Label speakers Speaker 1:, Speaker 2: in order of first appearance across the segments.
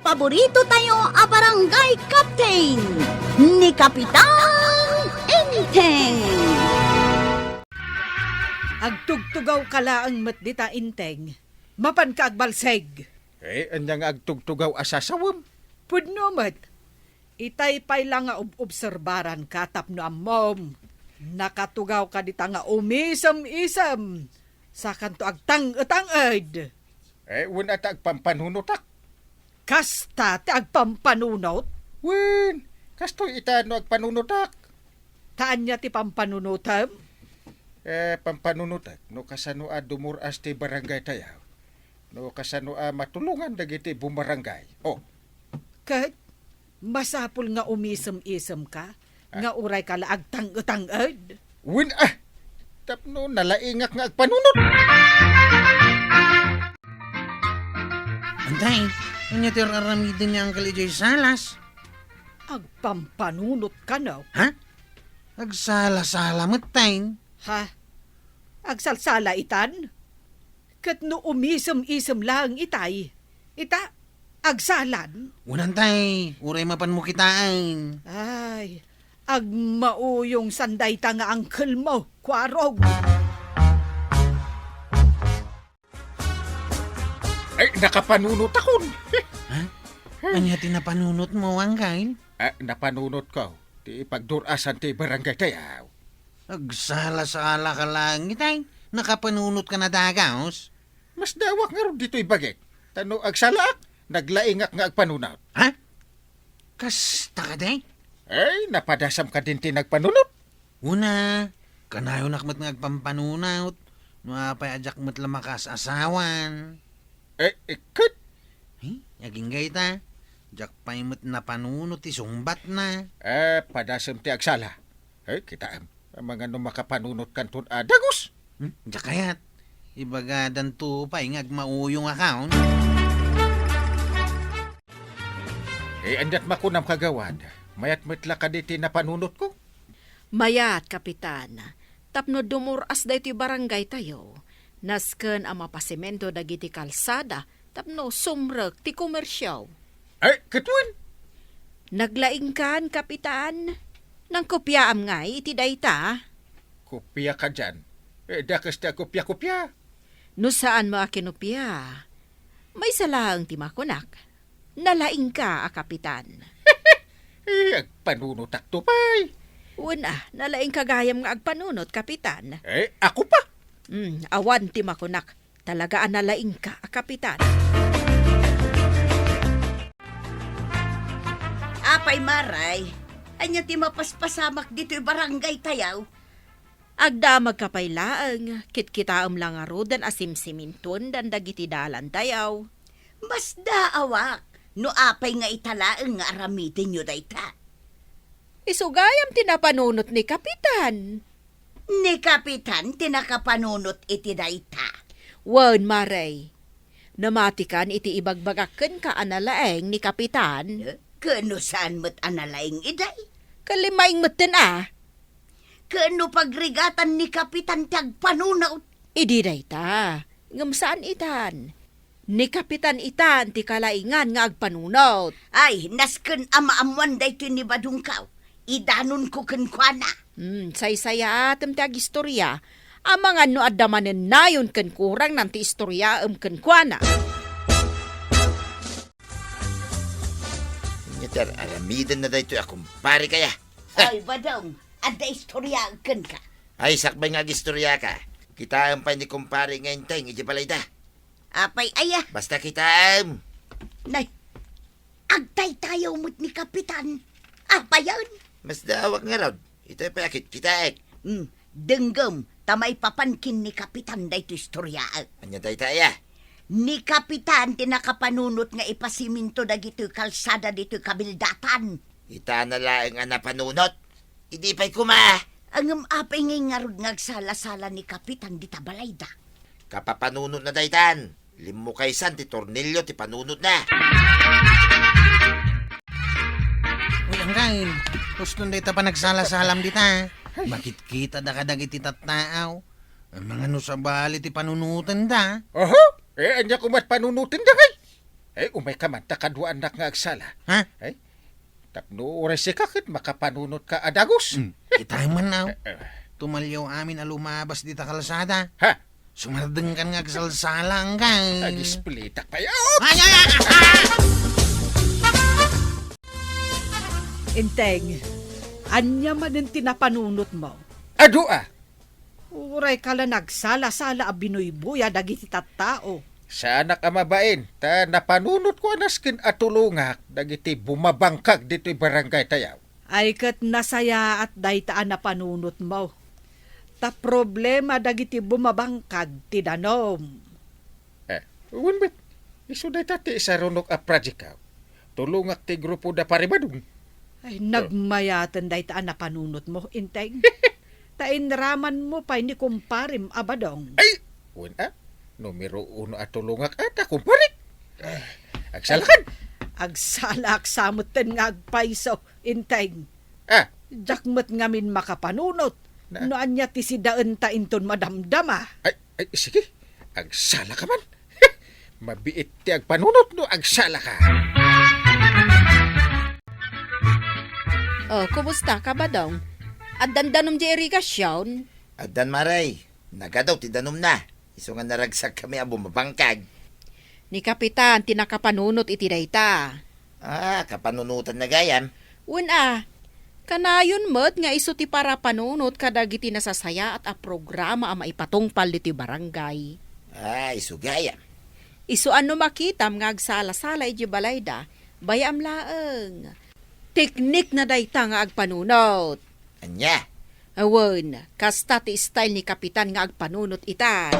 Speaker 1: paborito tayo a barangay captain ni Kapitan Enteng.
Speaker 2: Agtugtugaw kala ang matdita inteng. Mapan ka agbalseg.
Speaker 3: Anyang agtugtugaw asasawam.
Speaker 2: Pudno mat. Itay pay lang nga obserbaran ka tapno amom. Nakatugaw ka dita nga umisam-isam. Sa kanto agtang-tangad.
Speaker 3: Wala ta agpampanhunotak.
Speaker 2: Kasta ti agpampanunot.
Speaker 3: Wen, kastoy itano agpanunutak.
Speaker 2: Taan niya ti pampanunutam.
Speaker 3: Pampanunutak. No kasano a dumuras ti barangay tayaw. No kasano a matulungan dagiti bumarangay. Oh,
Speaker 2: Kat, masapul nga umisam-isam ka. Nga uray ka la agtang-tangad.
Speaker 3: wen tapno nalaingak nga agpanunot.
Speaker 4: Antay, kanya ti raramidin niya ang kalijoy salas.
Speaker 2: Agpampanunot ka na.
Speaker 4: Ha? Agsala-sala matay.
Speaker 2: Ha? Agsalsala itan? Kat no umisam-isam lang itay. Ita, agsalan?
Speaker 4: Unantay, uray mapan mo kitaan.
Speaker 2: Ay, agmauyong sanday ta nga angkel mo, kwarog.
Speaker 3: Nakapanunot akon.
Speaker 4: Ha? Anya tinapanunot mo ang kain?
Speaker 3: Napanunot ko. Ti pagdurasan ti barangay tayaw.
Speaker 4: Agsala-sala ka lang itay. Nakapanunot ka na dagaos.
Speaker 3: Mas dawak nga ron dito'y bagay. Tano agsalak, naglaingak nga agpanunot.
Speaker 4: Ha? Kasta ka day?
Speaker 3: Napadasam ka din ti nagpanunot.
Speaker 4: Una, kanayo nakmat nga agpampanunot. Mapay ajak mo't lamakas asawan.
Speaker 3: Ikot.
Speaker 4: Yaging gayta. Jak pay mo't napanunot isumbat na.
Speaker 3: Padasam ti agsala. Kita ang mga makapanunot kanton adagos.
Speaker 4: Jak kayat. Ibaga danto pay nga agmauyong account.
Speaker 3: Andat makunam kagawad. Mayat metla ka diti napanunot ko.
Speaker 5: Mayat, Kapitan. Tapno dumuras da ito'y barangay tayo. Nasken ang mapasimento dagiti kalsada. Tapno sumrek ti komersyaw.
Speaker 3: Katwan.
Speaker 5: Naglaing kan, Kapitan. Nang kopyaam nga iti dayta.
Speaker 3: Kopya ka dyan. Dakas ta kopya-kopya.
Speaker 5: No saan mo akinopya? May salang ti makunak. Nalaing ka, Kapitan.
Speaker 3: Agpanunot ak tupay.
Speaker 5: Una, nalaing kagayam nga agpanunot, Kapitan.
Speaker 3: Ako pa.
Speaker 5: Awan ti makunak. Talagaan nalaing ka, Kapitan.
Speaker 1: Apay maray, anya ti mapaspasamak dito'y barangay tayaw.
Speaker 5: Agdamag kapaylaang, kitkitaam lang arudan asimsiminton dan dagiti dalan tayaw.
Speaker 1: Mas daawak, no apay nga italaang nga aramitin nyo dayta.
Speaker 5: Isugayam tinapanunot ni Kapitan.
Speaker 1: Ni Kapitan, tinakapanunot iti dayta.
Speaker 5: Wan, Maray. Namatikan iti ibagbagaken ka analaeng ni Kapitan.
Speaker 1: Kano saan mo't analaing iday?
Speaker 5: Kalimaing meten
Speaker 1: Kano pagrigatan ni Kapitan tagpanunaw?
Speaker 5: Idi dayta. Ngam saan itan? Ni Kapitan itan ti kalaingan nga agpanunot.
Speaker 1: Ay, nasken amaamuan dayto ni Badungkaw. Idanon ko kenkwana.
Speaker 5: Say-saya atem ti agistorya. Amangan no adamanen nayon ken kurang nanti istorya kenkwana.
Speaker 6: Nyatar, aramidan na dayto akong pare kaya.
Speaker 1: Ay, Badong, ada istorya ken ka.
Speaker 6: Ay, sakbay nga gistorya ka. Kitaan pa ni kumpare ngayon tayo, iti balay da.
Speaker 1: Apay aya.
Speaker 6: Basta kitaan.
Speaker 1: Nay, agtay tayo mo't ni Kapitan. Apayan.
Speaker 6: Mas dawak nga raw. Ito pa yakit, kitaek.
Speaker 1: Denggam, tamay papankin ni Kapitan dayto istorya.
Speaker 6: Anya tayo tayo.
Speaker 1: Ni Kapitan tinakapanunot nga ipasiminto dagito kalsada dito kabildatan.
Speaker 6: Ita na lang nga napanunot. Hindi pa'y kuma.
Speaker 1: Ang apay ngay ngarod ngagsala-sala ni Kapitan di tabalay da.
Speaker 6: Kapapanunot na daytan. Limo kay San, ti tornilyo, ti panunot na.
Speaker 4: Uy, ang kain. Gusto na ita pa nagsala-salam dita. Bakit kita da kadag iti tattaaw? Ang mga nusabali ti panunutan da.
Speaker 3: Anya kumat panunutin da kay. Ay, umay ka man, takadwa anak nga agsala.
Speaker 4: Ha?
Speaker 3: Ay, tapno oras si kakit, makapanunot ka adagos.
Speaker 4: Kita man aw. Tumalyaw amin a lumabas dita kalsada.
Speaker 3: Ha?
Speaker 4: Sumardeng kan nga kasalsalang kay.
Speaker 3: Agisplitak pa yaw.
Speaker 4: Ay, ay, ay!
Speaker 2: Inteng, anya man ang tinapanunot mo.
Speaker 3: Ado ah.
Speaker 2: Uray ka lang nagsala-sala a binuybuya dagiti tattao.
Speaker 3: Sa anak amabain, ta napanunot ko anaskin atulungak, dagiti bumabangkag dito'y barangay tayaw.
Speaker 2: Ay kat nasaya at daytaan na panunot mo. Ta problema dagiti bumabangkag ti danom.
Speaker 3: Uwan bet, isuday tati sa runok a project. Tulungak ti grupo da paribadong.
Speaker 2: Ay nagmayatan daytaan na panunot mo, Inteng. Tainraman mo pa ni kumparim abadong.
Speaker 3: Ay, uwan ah. Numero 1 at tulungak ata kumparit. Agsalakan.
Speaker 2: Agsalak samutin nga agpaiso, Inteng.
Speaker 3: Ah,
Speaker 2: Jakmet ngamin makapanunot.
Speaker 3: Na?
Speaker 2: No anya ti si daan ta inton madamdama.
Speaker 3: ay, sige. Agsala ka man. Mabiit ti agpanunot no agsala ka.
Speaker 5: Oh, kumusta ka ba daw? At dandanom di irigasyon?
Speaker 6: Adan maray, nagadaw ti danom na. Iso nga naragsak kami ang bumabangkag.
Speaker 5: Ni Kapitan, tinakapanunot iti dayta.
Speaker 6: Kapanunutan na gayam.
Speaker 5: Una, kanayon met nga iso ti para panunot kadagiti nasasaya at a programa a maipatungpal diti barangay.
Speaker 6: Iso gayam.
Speaker 5: Iso ano makitam nga agsala-sala iti balayda, bayam laeng. Teknik na dayta nga agpanunot.
Speaker 6: Anya,
Speaker 5: Awen, kasta ti style ni Kapitan nga agpanunot itan.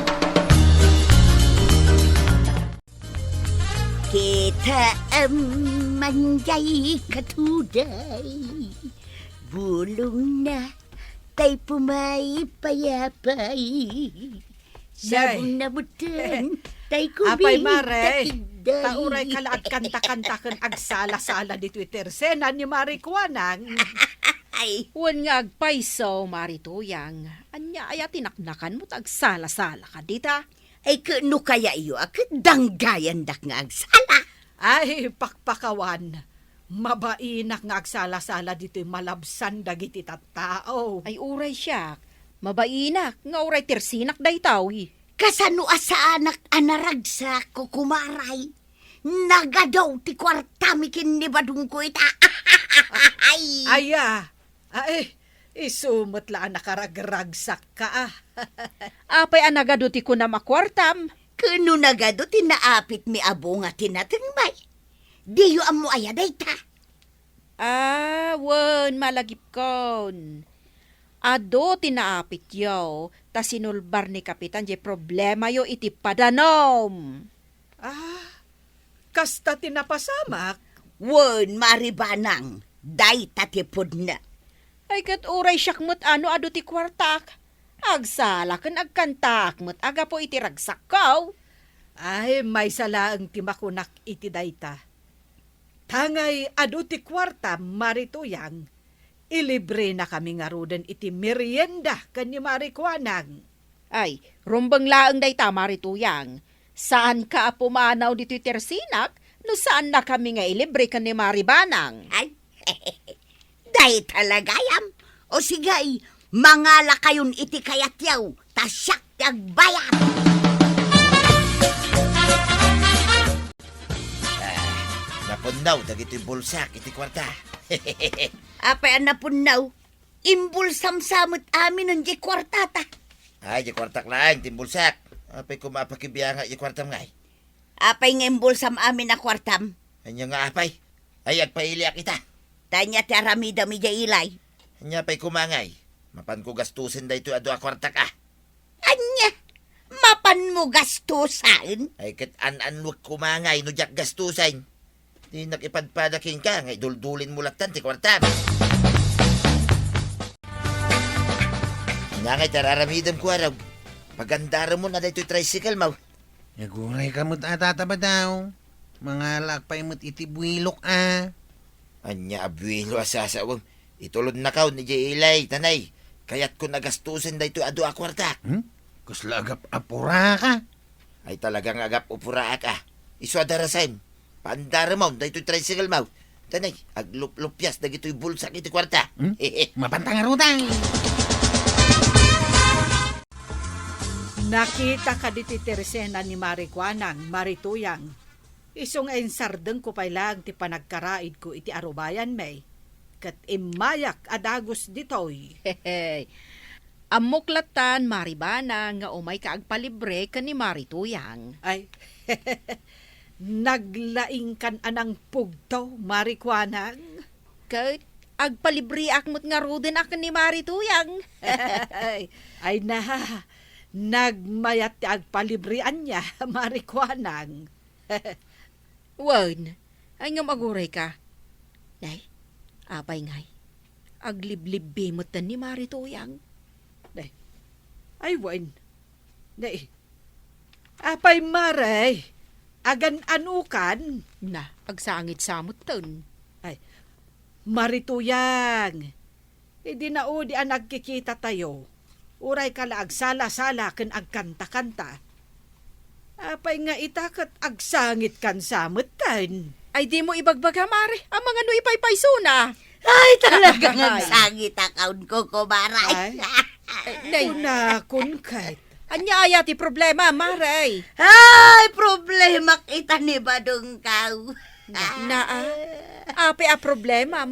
Speaker 1: Kita manjay katuday, bulong na tay pumay payapay. Sabong nabutan, tay kubing
Speaker 2: Apay mare,
Speaker 1: takiday.
Speaker 2: tauray kala at kanta-kanta kan agsala-sala di Twitter. Senan ni Marikuanang.
Speaker 1: Ay,
Speaker 5: Wen nga agpaiso, marituyang. Anya aya tinaknakan mo tagsala-sala ka dita.
Speaker 1: ay kano kaya iyo akit danggayan dak nga agsala.
Speaker 2: Ay, pakpakawan. Mabainak nga agsala-sala dito'y malabsan dagiti tattao.
Speaker 5: Ay uray siya. Mabainak, nga uray tersinak daytawi.
Speaker 1: Kasano asa anak anaragsa ko kumaray. Nagadaw ti kwartamikin ni badung ko ita. Ay,
Speaker 2: Ay, isumutlaan nakaragragsak ka ah.
Speaker 5: Apay anagaduti ko na makwartam.
Speaker 1: kano nagado tinaapit mi abo nga tinatengmay. Diyo amo ayaday ta.
Speaker 5: Wen, malagip kon. Ado tinaapit yaw, ta sinulbar ni Kapitan je problema yo iti padanom.
Speaker 2: Kasta tinapasamak.
Speaker 1: Wen maribanang, day tatipod na.
Speaker 5: Ay kat uray syakmut ano ado ti kwartak. Agsala ken agkantak met aga po iti ragsak kaw.
Speaker 2: Ay, may salaang timakunak iti dayta. Tangay adu ti kwarta marituyang. Ilibre na kami nga ruden iti merienda kanyo marikuanang.
Speaker 5: Ay, rumbang laeng day tama rituyang. Saan ka pumanaw dito tersinak? No saan na kami nga ilibre ka ni Maribanang?
Speaker 1: Ay, day talagayam. O sigay, mangala kayon iti kayatyaw, tasyak tagbayan.
Speaker 6: napundaw, dagito'y bulsak, iti kwarta.
Speaker 1: Apay an napunaw, imbulsam samot amin ng di kwartata.
Speaker 6: Ay, di kwartak laing, timbulsak. Apay kumapakibiya nga, di kwartam ngay.
Speaker 1: Apay nga imbulsam amin na kwartam.
Speaker 6: Anya nga apay. Ay, agpailiak kita.
Speaker 1: Tanya ti aramida mi ilay.
Speaker 6: Anya pa'y kumangay. Mapan ko gastusin da ito ado a kwartak ah.
Speaker 1: Anya, mapan mo gastusan?
Speaker 6: Ay, kat an-anwag kumangay, no jak gastusin. Di nakipadpadakin ka, ngay duldulin mo latan, ti kwartam. Nga ngay, tararamidam ko araw. Pagandara mo na da ito'y tricycle, mau.
Speaker 4: Naguray ka mo't atataba daw. Mga lakpay mo't itibwilok ah.
Speaker 6: Anya, abuelo asasawang. Itulod na kaw ni Ilay, tanay. Kaya't ko nagastusin da ito'y ado a kwartak.
Speaker 4: Kuslagap apura ka.
Speaker 6: Ay talagang agap upuraak ah. Iso adarasan. Pandara mo, dahito tricycle mo. Tanay, aglupyas na gito'y bulsa iti kwarta.
Speaker 4: Mapantang arutang.
Speaker 2: Nakita ka di ti Teresena ni Marikwanang, Marituyang. Isong ensardeng ko pay lang ti panagkaraid ko iti arubayan may. Kat imayak adagos ditoy.
Speaker 5: Hehe. Amuklatan, Maribana, nga umay kaagpalibre ka ni Marituyang.
Speaker 2: Ay, naglaing kan anang pugtaw, Marikwanang.
Speaker 5: Kat agpalibre akmot nga ruden ak ni Marituyang.
Speaker 2: Ay na, nagmayat ti agpalibrian niya, Marikwanang.
Speaker 5: Wan, ay nga maguray ka. Nay, apay ngay. Agliblib-bimot na ni Marituyang.
Speaker 2: Ay, wan. Nay, apay maray, agan anukan.
Speaker 5: Na, agsangit samot ton.
Speaker 2: Marituyang, hindi na o di ang nagkikita tayo. Uray ka la agsala-sala ken agkanta-kanta. Apay nga itakat agsangit kan samutan.
Speaker 5: Ay di mo ibagbaga, Mari. Ang mga no ipaypaysuna.
Speaker 1: Ay, talagang
Speaker 5: Ay.
Speaker 1: agsangit akaun ko, kumaray.
Speaker 5: Nay,
Speaker 2: Una kun kay.
Speaker 5: anya aya ti problema, Mari.
Speaker 1: Ay, problema kita ni Badong kau.
Speaker 5: Ape a problema.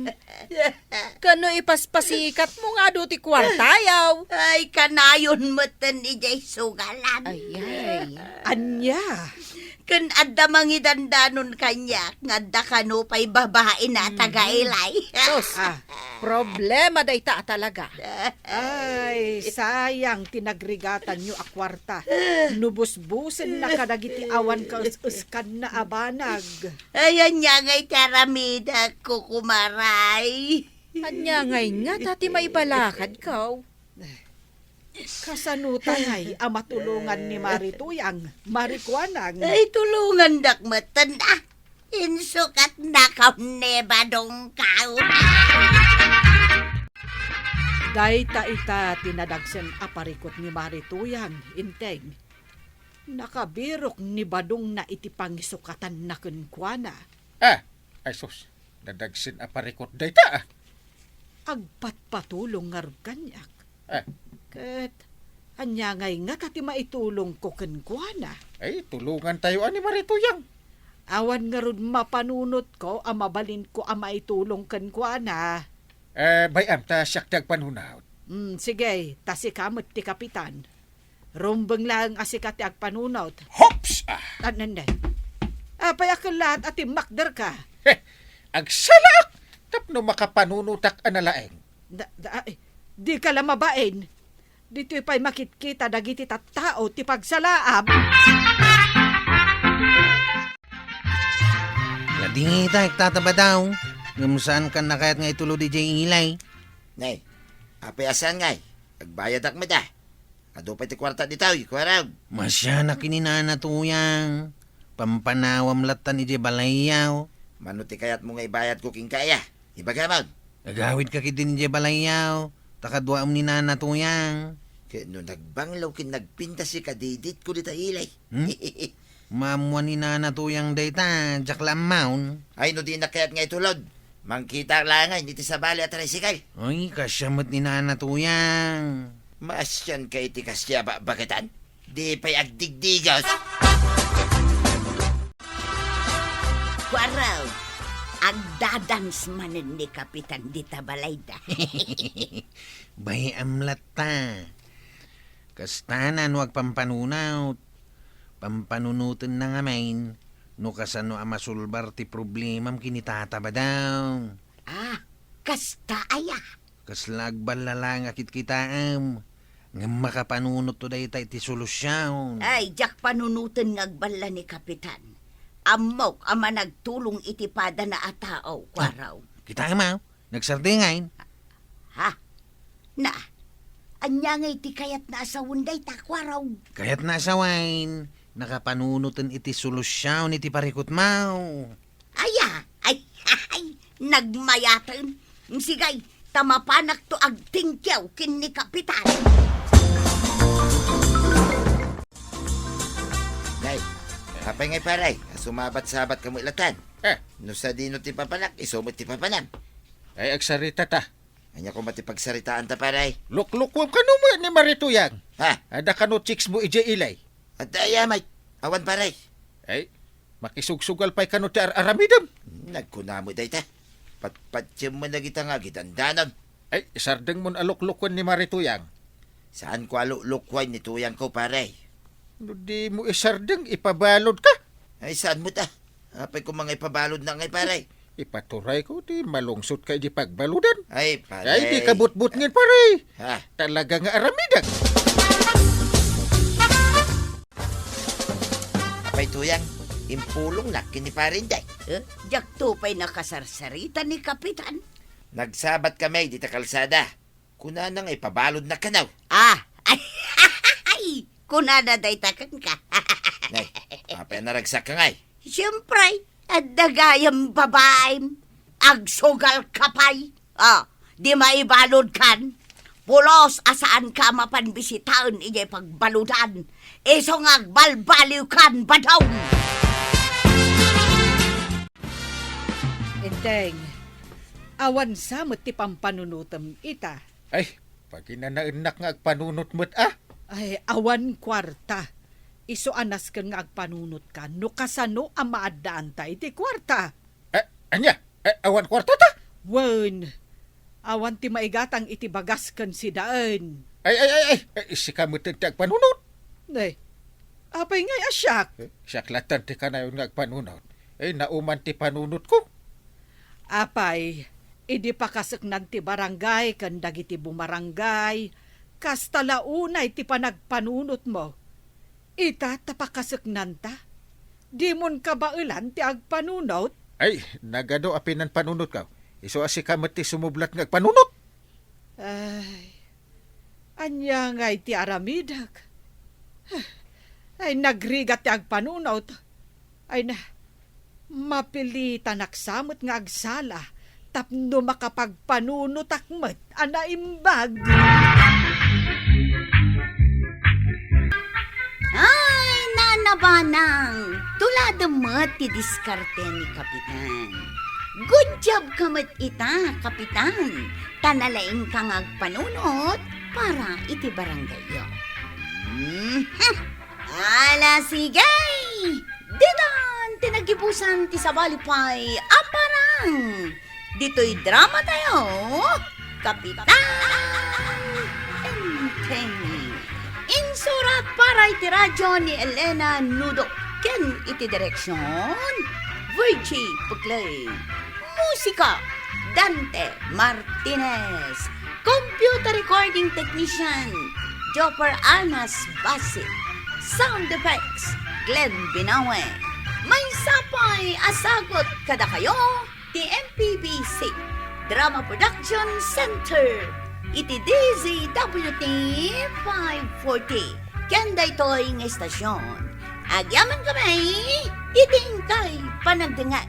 Speaker 5: Kano ipaspasikat mo nga do ti kwartayaw.
Speaker 1: Ay, kanayon mo tan ijay sugalan.
Speaker 5: Ay.
Speaker 2: Anya.
Speaker 1: Kan adda mangidandanon kanya, nga adda kano pa'y babae na tagailay.
Speaker 5: Tos, problema day ta talaga.
Speaker 2: Ay, sayang tinagrigatan nyo a kwarta. Nubus-busin na kadagiti awan ka us-uskan na abanag.
Speaker 1: Ayan niya ngay karamida ko, kumaray.
Speaker 5: Anya ngay nga tati maibalakad ka.
Speaker 2: Kasanutan ay amatulungan ni Marituyang, Marikwanang.
Speaker 1: Ay, tulungan dak matanda. Insukat na ka ni Badong kau.
Speaker 2: Dayta ita tinadagsen aparikot ni Marituyang, inteng. Nakabirok ni Badong na iti pangisukatan na kenkwana.
Speaker 3: Ay sus, dadagsin aparikot dayta.
Speaker 2: Agpatpatulong nga rod kanyak.
Speaker 3: Eh,
Speaker 2: Ket, anya ngay nga tati maitulong ko kenkwana.
Speaker 3: ay, tulungan tayo ani Marituyang.
Speaker 2: Awan nga rod mapanunot ko, mabalin ko maitulong kenkwana.
Speaker 3: Bayam ta siyak dagpanunaw.
Speaker 2: Sige, tasikamot ti kapitan. Rumbeng lang asikat ti agpanunot.
Speaker 3: Hops!
Speaker 2: Ananday. Payakan lahat at makder ka.
Speaker 3: Agsalak! Tapno makapanunutak analaeng.
Speaker 2: Di ka lamabain. Dito'y pa'y makitkita dagiti tattao ti pagsalaam.
Speaker 4: Lading ita, iktataba daw. Ngamusaan ka na kaya't nga itulo di jay ilay.
Speaker 6: Nay, apayasan ngay. Agbayad ak mada. Ado pa ti kwarta di tao, kwaraw.
Speaker 4: Masya na kininana tuyang. Pampanawam latan ije balayaw.
Speaker 6: Manuti kayat mo nga ibayad ko king kaya. Ibagamag.
Speaker 4: Agawid ka kitin ije balayaw. Takadwa ni nana tuyang.
Speaker 6: Kaya no nagbanglaw kin nagpinta si kadidit ko dita ilay.
Speaker 4: Mamuan ni nana tuyang dayta. Jaklam maun.
Speaker 6: Ay no di na kayat nga itulod. Mangkita lang ngay, niti sa bali at tricycle.
Speaker 4: Ay, kasyamot ni nana tuyang.
Speaker 6: Masyan kay ti kasya bakitan. Di pa'y agdigdigaw.
Speaker 1: Kwaraw, agdadans manin ni Kapitan Dita Balayda.
Speaker 4: Bay amlata. Kastanan wag pampanunaw. Pampanunutin na nga main. No kasano masulbar ti problemam kinitataba daw.
Speaker 1: Kasta aya.
Speaker 4: Kaslagbalala nga kitkitaam. Nga makapanunot to day ti solusyon.
Speaker 1: Ay, jak panunutin ngagbala ni Kapitan. Amok ama nagtulong itipada na atao, kwaraw.
Speaker 4: Kita ma, nagsardingain.
Speaker 1: Ha? Na, anya nga iti kayat na asawunday takwaraw.
Speaker 4: Kaya't nasawain. Nakapanunutin iti solusyon iti parikot mau.
Speaker 1: Aya, ay, nagmayatan. Sigay, tamapanak to agtingkyaw kin ni Kapitan.
Speaker 6: Nay, Apay ngay paray, sumabat-sabat ka mo ilatan.
Speaker 3: Eh,
Speaker 6: No sa dino ti papanak, isumot ti papanam.
Speaker 3: ay agsarita ta.
Speaker 6: Anya ko matipagsaritaan ta paray.
Speaker 3: Lukluk ka mo ni Marituyang.
Speaker 6: Ha?
Speaker 3: Ada ka no chicks mo ije ilay.
Speaker 6: At ayamay, awan paray.
Speaker 3: Ay, makisugsugal pa'y ka no ti aramidam.
Speaker 6: Nagkunamo day ta. Patpatsyo mo na kita nga gitandanon.
Speaker 3: Ay, sardeng mon aluklukon ni Marituyang.
Speaker 6: Saan ko aluklukwan ni tuyang ko paray?
Speaker 3: No di mo isardeng ipabalod ka.
Speaker 6: Ay saan mo ta? Apay ko mga ipabalod na ngay paray.
Speaker 3: Ipaturay ko di malungsot ka di pagbaludan.
Speaker 6: Ay paray.
Speaker 3: Ay, di kabut-but ngin paray.
Speaker 6: Ha?
Speaker 3: Talaga nga aramidan.
Speaker 6: Apay tuyang, impulong na kini parinday.
Speaker 1: Jak tupay nakasarsarita ni Kapitan.
Speaker 6: Nagsabat kami di ta kalsada. Kuna nang ipabalod na kanaw.
Speaker 1: Ay, kunada day takan ka.
Speaker 6: Nay, apay naragsak ka ngay.
Speaker 1: Siyempre, at dagayang babae, agsugal kapay. Di maibalod kan. Pulos asaan ka mapanbisitaan ijay pagbaludan. Iso nga balbaliw kan badaw.
Speaker 2: Indeng, awan sa ti pampanunutam ita.
Speaker 3: Ay, pag inanainak nga agpanunot mo't
Speaker 2: Ay, awan kwarta. Iso anas ka nga agpanunot ka, no kasano ang maadaan tayo ti kwarta.
Speaker 3: Anya, awan kwarta ta?
Speaker 2: Wen, awan ti maigatang iti bagas kan si daan.
Speaker 3: Ay, si kamot ti agpanunot.
Speaker 2: Nay, apay ngay asyak.
Speaker 3: Siyaklatan ti ka na yun nga agpanunot. Ay, nauman ti panunot ko.
Speaker 2: Apay, idi pa kasaknan ti barangay kan dagiti bumarangay. Kasta launay ti panagpanunot mo. Ita tapakasaknan ta. Di mon kabailan ti agpanunot.
Speaker 3: Ay, nagado apinan panunot ka. Iso asi kamot ti sumublat nga agpanunot.
Speaker 2: Ay, anya nga ti aramidag. Ay, nagrigat ti agpanunot. Ay na, mapilitan aksamot nga agsala. Tapno makapagpanunot akmat, anaimbag.
Speaker 1: Ay, nanabanang. Tulad mo ti diskarte ni Kapitan. Good job kamat ita, Kapitan. Tanalaing kang agpanunot para iti barangay. Ala, sigay! Didan, tinagibusan ti sabalipay, aparang! Dito'y drama tayo, Kapitan Enteng. Insurat para iti radyo ni Elena Nudo. Ken iti direksyon, Virgie Puglay. Musika, Dante Martinez. Computer recording technician, Jopper Anas Basit. Sound effects, Glenn Binawe. May sapay asagot kada kayo, ti MPBC Drama Production Center. Iti DZWT 540. Kanda ito'y ng estasyon. Agyaman kami, iting kay panagdangat.